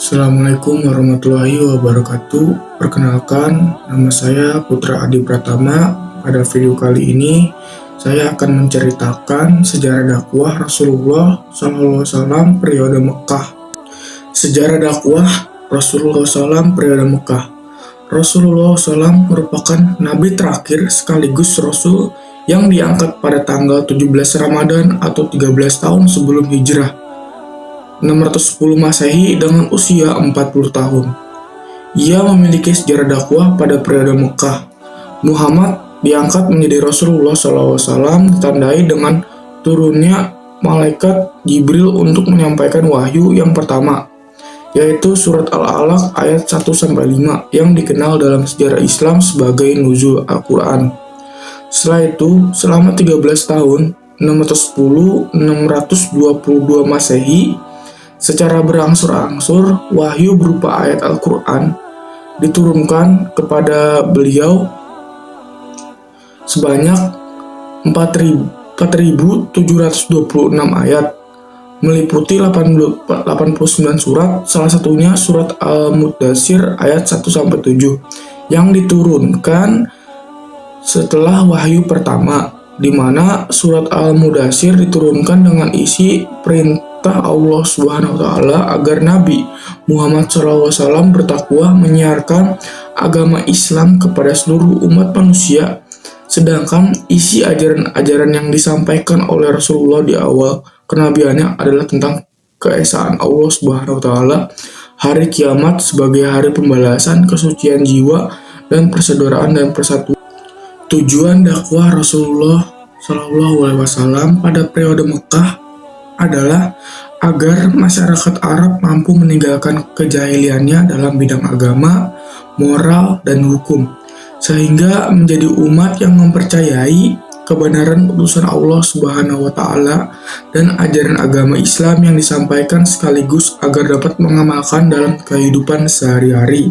Assalamualaikum warahmatullahi wabarakatuh. Perkenalkan, nama saya Putra Adi Pratama. Pada video kali ini, saya akan menceritakan sejarah dakwah Rasulullah SAW periode Mekah. Sejarah dakwah Rasulullah SAW periode Mekah. Rasulullah SAW merupakan nabi terakhir sekaligus Rasul yang diangkat pada tanggal 17 Ramadan atau 13 tahun sebelum hijrah 610 Masehi dengan usia 40 tahun. Ia memiliki sejarah dakwah pada periode Mekah. Muhammad diangkat menjadi Rasulullah SAW ditandai dengan turunnya malaikat Jibril untuk menyampaikan wahyu yang pertama, yaitu surat Al-Alaq ayat 1-5 yang dikenal dalam sejarah Islam sebagai nuzul Al-Quran. Setelah itu, selama 13 tahun, 610-622 Masehi, secara berangsur-angsur, wahyu berupa ayat Al-Quran diturunkan kepada beliau sebanyak 4.726 ayat, meliputi 89 surat, salah satunya surat Al-Muddatsir ayat 1-7, yang diturunkan setelah wahyu pertama, di mana surat Al-Muddatsir diturunkan dengan isi perintah Allah Subhanahu wa Ta'ala agar Nabi Muhammad SAW bertakwa menyiarkan agama Islam kepada seluruh umat manusia, sedangkan isi ajaran-ajaran yang disampaikan oleh Rasulullah di awal kenabiannya adalah tentang keesaan Allah Subhanahu wa Ta'ala, hari kiamat sebagai hari pembalasan, kesucian jiwa, dan persaudaraan dan persatuan. Tujuan dakwah Rasulullah SAW pada periode Mekah adalah agar masyarakat Arab mampu meninggalkan kejahiliannya dalam bidang agama, moral, dan hukum, sehingga menjadi umat yang mempercayai kebenaran utusan Allah Subhanahu wa Ta'ala dan ajaran agama Islam yang disampaikan, sekaligus agar dapat mengamalkan dalam kehidupan sehari-hari.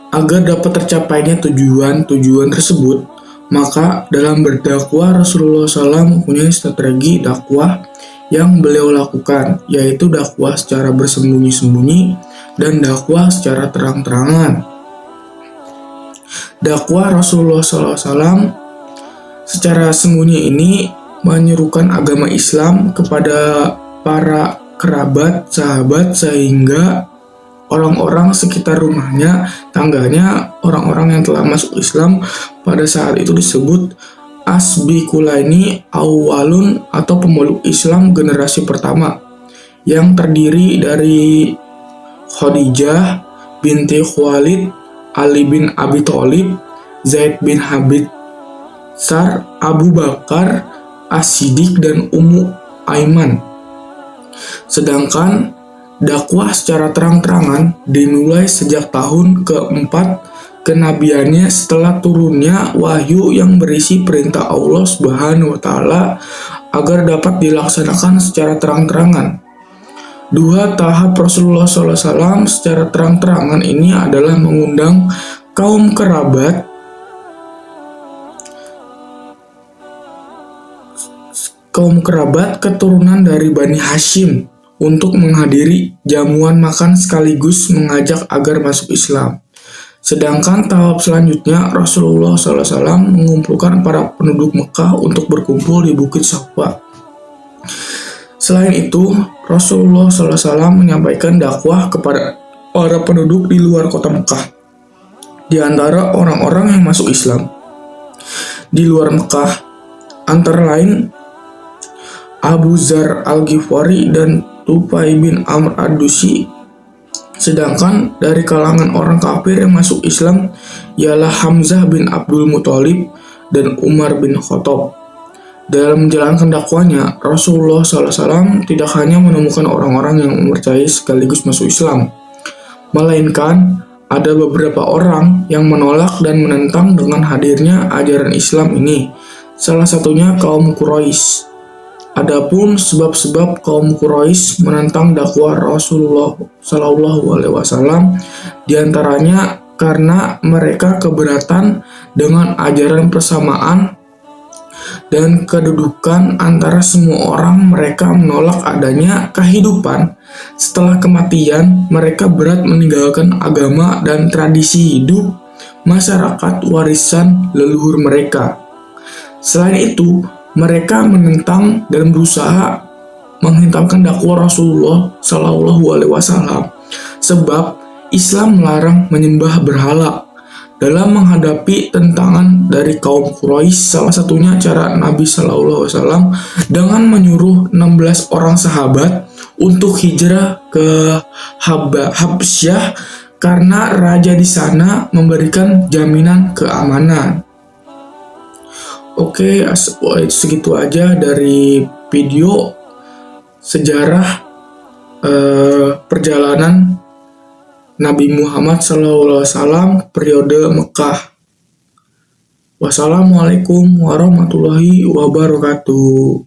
Agar dapat tercapainya tujuan-tujuan tersebut, maka dalam berdakwah Rasulullah SAW mempunyai strategi dakwah yang beliau lakukan, yaitu dakwah secara bersembunyi-sembunyi dan dakwah secara terang-terangan. Dakwah Rasulullah SAW secara sembunyi ini menyerukan agama Islam kepada para kerabat, sahabat, sehingga orang-orang sekitar rumahnya, tangganya, orang-orang yang telah masuk Islam pada saat itu disebut Asbiqulaini Awwalun atau pemeluk Islam generasi pertama, yang terdiri dari Khadijah binti Khuwailid, Ali bin Abi Thalib, Zaid bin Habib Sar, Abu Bakar As-Siddiq, dan Ummu Aiman. Sedangkan dakwah secara terang-terangan dimulai sejak tahun keempat kenabiannya setelah turunnya wahyu yang berisi perintah Allah Subhanahu wa Ta'ala agar dapat dilaksanakan secara terang-terangan. Dua tahap Rasulullah SAW secara terang-terangan ini adalah mengundang kaum kerabat keturunan dari Bani Hashim untuk menghadiri jamuan makan sekaligus mengajak agar masuk Islam. Sedangkan tahap selanjutnya, Rasulullah SAW mengumpulkan para penduduk Mekah untuk berkumpul di Bukit Safa. Selain itu, Rasulullah SAW menyampaikan dakwah kepada para penduduk di luar kota Mekah, di antara orang-orang yang masuk Islam di luar Mekah, antara lain Abu Dzar Al-Ghifari dan Tufai bin Amr Ad-Dusi. Sedangkan dari kalangan orang kafir yang masuk Islam ialah Hamzah bin Abdul Muthalib dan Umar bin Khattab. Dalam menjalankan dakwanya, Rasulullah SAW tidak hanya menemukan orang-orang yang mempercayai sekaligus masuk Islam, melainkan ada beberapa orang yang menolak dan menentang dengan hadirnya ajaran Islam ini, salah satunya kaum Quraisy. Adapun sebab-sebab kaum Quraisy menentang dakwah Rasulullah SAW diantaranya karena mereka keberatan dengan ajaran persamaan dan kedudukan antara semua orang. Mereka menolak adanya kehidupan setelah kematian. Mereka berat meninggalkan agama dan tradisi hidup masyarakat warisan leluhur mereka. Selain itu, mereka menentang dan berusaha menghentamkan dakwah Rasulullah Shallallahu Alaihi Wasallam, sebab Islam melarang menyembah berhala. Dalam menghadapi tentangan dari kaum Quraisy, salah satunya cara Nabi Shallallahu Alaihi Wasallam dengan menyuruh 16 orang sahabat untuk hijrah ke Habsyah karena raja di sana memberikan jaminan keamanan. Oke, segitu aja dari video sejarah perjalanan Nabi Muhammad SAW periode Mekah. Wassalamualaikum warahmatullahi wabarakatuh.